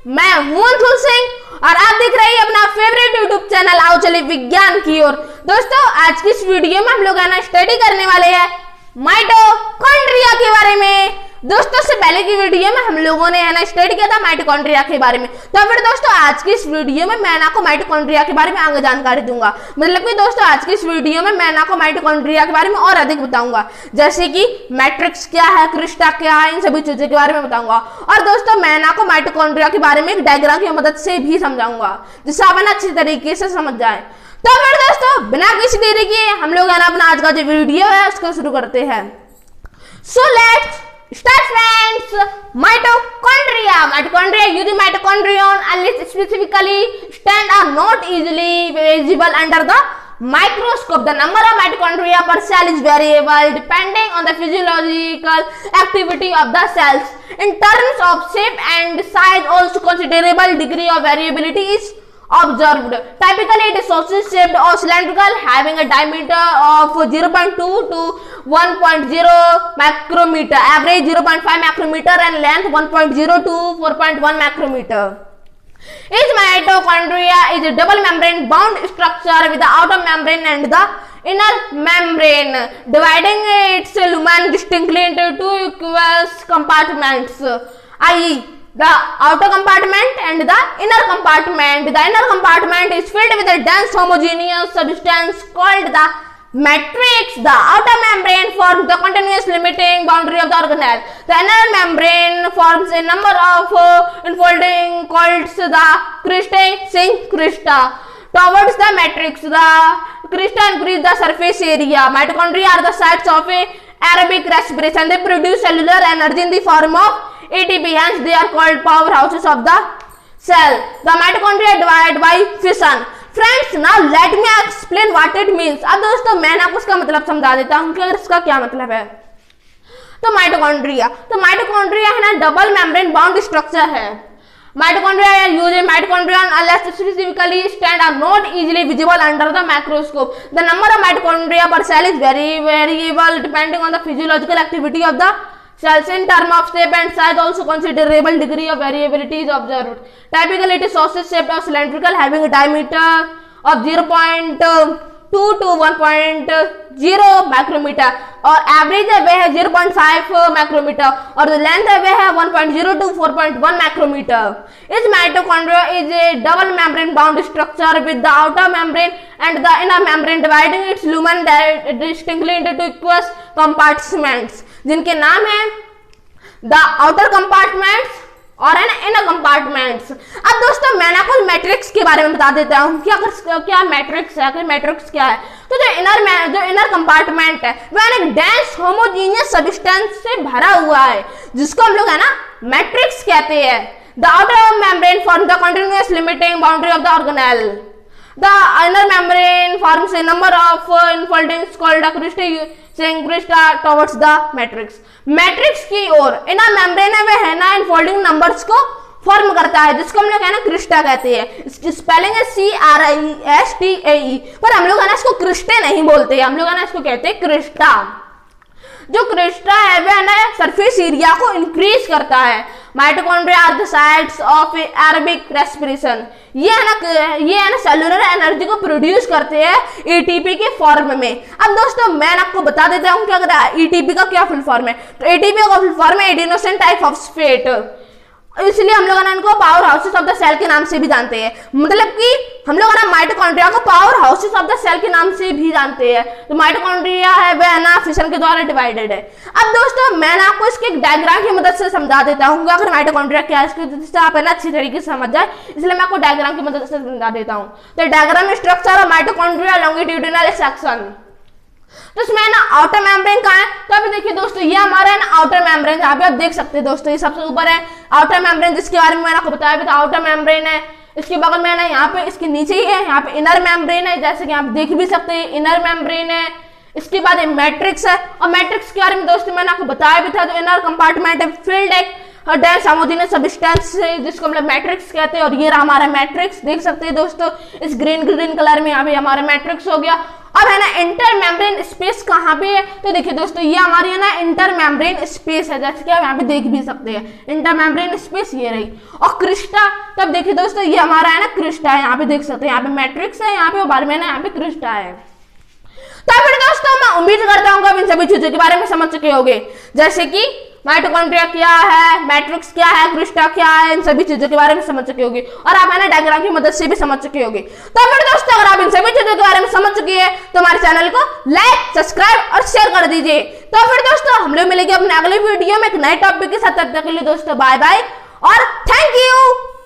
मैं हूं अंशुल सिंह और आप देख रहे हैं अपना फेवरेट यूट्यूब चैनल आओ चले विज्ञान की ओर। दोस्तों आज की इस वीडियो में हम लोग है ना स्टडी करने वाले हैं माइटोकॉन्ड्रिया के बारे में। दोस्तों से पहले की वीडियो में हम लोगों ने है ना स्टडी किया था माइटोकॉन्ड्रिया के बारे में, तो फिर दोस्तों आज की इस वीडियो में मैं आपको माइटोकॉन्ड्रिया के बारे में आगे जानकारी दूंगा। मतलब कि दोस्तों आज की इस वीडियो में मैं आपको माइटोकॉन्ड्रिया के बारे में और अधिक बताऊंगा, जैसे कि मैट्रिक्स क्या है, क्रिस्टा क्या है, इन सभी चीजों के बारे में बताऊंगा। और दोस्तों मैं आपको माइटोकॉन्ड्रिया के बारे में एक डायग्राम की मदद से भी समझाऊंगा, जिससे आप अच्छी तरीके से समझ जाए। तो फिर दोस्तों बिना किसी देरी के हम लोग है ना अपना आज का जो वीडियो है उसको शुरू करते हैं। So let's start friends. Mitochondria using mitochondrion and specifically stand are not easily visible under the microscope. The number of mitochondria per cell is variable depending on the physiological activity of the cells. In terms of shape and size, also considerable degree of variability is observed. Typically it is sausage shaped or cylindrical, having a diameter of 0.2 to 1.0 micrometer, average 0.5 micrometer and length 1.0 to 4.1 micrometer. Each mitochondria is a double membrane bound structure with the outer membrane and the inner membrane, dividing its lumen distinctly into two equal compartments, i.e. the outer compartment and the inner compartment. The inner compartment is filled with a dense homogeneous substance called the matrix. The outer membrane forms the continuous limiting boundary of the organelle. The inner membrane forms a number of enfolding called the crystalline crista. Towards the matrix, the crystal increase the surface area. Mitochondria are the sites of aerobic respiration. They produce cellular energy in the form of ATP, hence they are called powerhouses of the cell. The mitochondria divide by fission. Friends, now let me explain what it means. अब दोस्तों मैं आपको इसका मतलब समझा देता हूँ कि इसका क्या मतलब है। तो माइटोकॉन्ड्रिया है ना डबल मेम्ब्रेन बाउंड स्ट्रक्चर है। Mitochondria are used in mitochondrion unless specifically stand are not easily visible under the microscope. The number of mitochondria per cell is very variable depending on the physiological activity of the cells. In terms of shape and size, also considerable degree of variability is observed. Typically, it is sausage shaped or cylindrical, having a diameter of 0.2 to 1.0 micrometer और average है वह है 0.5 micrometer और length है वह है 1.0 to 4.1 micrometer. इस mitochondria is A double membrane bound structure with the outer membrane and the inner membrane dividing it's lumen distinctly into two equal compartments, जिनके नाम है द आउटर कंपार्टमेंट्स और इनर कंपार्टमेंट्स। अब दोस्तों मैं आपको मैट्रिक्स के बारे में बता देता हूँ क्या मैट्रिक्स है, कि मैट्रिक्स क्या है। तो जो इनर कंपार्टमेंट है वह एक डेंस होमोजेनियस सब्सटेंस से भरा हुआ है, जिसको हम लोग है ना मैट्रिक्स कहते हैं। The outer membrane form the continuous limiting boundary of the organelle. The inner membrane forms a number of enfoldings called a crista towards the matrix. Matrix की ओर इनर मेम्ब्रेन है वह है ना इनफोल्डिंग नंबर्स को form करता है, जिसको हम लोग है ना क्रिस्टा कहते हैं। स्पेलिंग है CRISTAE, पर हम लोग है ना इसको क्रिस्टे नहीं बोलते, हम लोग है ना इसको कहते हैं क्रिस्टा। जो क्रिस्टा है वह है ना सरफेस एरिया को इंक्रीज करता है। Mitochondria are the sites of aerobic respiration. ये है ना सेलुलर एनर्जी को प्रोड्यूस करते हैं एटीपी के फॉर्म में। अब दोस्तों मैं आपको बता देता हूँ कि अगर एटीपी का क्या फुल फॉर्म है, तो एटीपी का फुल फॉर्म है एडिनोसिन ट्राइफॉस्फेट, इसलिए हम लोग इनको powerhouses of the cell के नाम से भी जानते हैं। मतलब कि हम लोग ना माइटोकॉन्ड्रिया को powerhouses of the cell के नाम से भी जानते हैं। तो माइटोकॉन्ड्रिया है वह ना फिशन के द्वारा डिवाइडेड है। अब दोस्तों मैं आपको इसके एक डायग्राम की मदद से समझा देता हूँ कि आखिर माइटोकॉन्ड्रिया क्या है, जिससे आप है ना अच्छी तरीके से समझ जाए, इसलिए मैं आपको डायग्राम की मदद से समझा देता हूँ। तो diagram structure of mitochondria longitudinal section. तो इसमें ना आउटर मेम्ब्रेन कहाँ है, तो अभी देखिए दोस्तों ये हमारा है ना आउटर मेम्ब्रेन, जहाँ पे आप देख सकते हैं दोस्तों ये सबसे ऊपर है आउटर मेम्ब्रेन, जिसके बारे में मैंने आपको बताया भी था। आउटर मेम्ब्रेन है, इसके बगल में है ना यहाँ पे इसके नीचे ही है, यहाँ पे इनर मेम्ब्रेन है, जैसे कि आप देख भी सकते हैं इनर मेम्ब्रेन है। इसके बाद मैट्रिक्स है, और मैट्रिक्स के बारे में दोस्तों मैंने आपको बताया भी था। जो इनर कंपार्टमेंट है फील्ड एक डेंस होमोजेनियस सब्सटेंस से, जिसको हम लोग मैट्रिक्स कहते हैं। और ये रहा हमारा मैट्रिक्स, देख सकते हैं दोस्तों इस ग्रीन कलर में, यहाँ पे हमारा मैट्रिक्स हो गया। अब है ना इंटर मेम्ब्रेन स्पेस कहाँ पे है, तो देखिए दोस्तों ये हमारी है ना इंटर मेम्ब्रेन स्पेस है, जैसे कि आप यहाँ पे देख भी सकते हैं इंटर मेम्ब्रेन स्पेस ये रही। और क्रिस्टा, तब देखिए दोस्तों ये हमारा है ना क्रिस्टा है, यहाँ पे देख सकते हैं, यहाँ पे मैट्रिक्स है, यहाँ पे बार में ना यहाँ पे क्रिस्टा है। तो फिर दोस्तों मैं उम्मीद करता हूँ कि आप इन सभी चीजों के बारे में समझ चुके होंगे, जैसे कि माइटोकॉन्ड्रिया क्या है, मैट्रिक्स क्या है, क्रिस्टा क्या है, इन सभी चीजों के बारे में समझ चुके होंगे और आप है ना डायग्राम की मदद से भी समझ चुके होंगे। तो फिर दोस्तों अगर आप इन सभी चीजों के बारे में समझ चुके हैं तो हमारे चैनल को लाइक, सब्सक्राइब और शेयर कर दीजिए। तो फिर दोस्तों हम लोग मिलेंगे अपने अगले वीडियो में एक नए टॉपिक के साथ, तब तक के लिए दोस्तों बाय बाय और थैंक यू।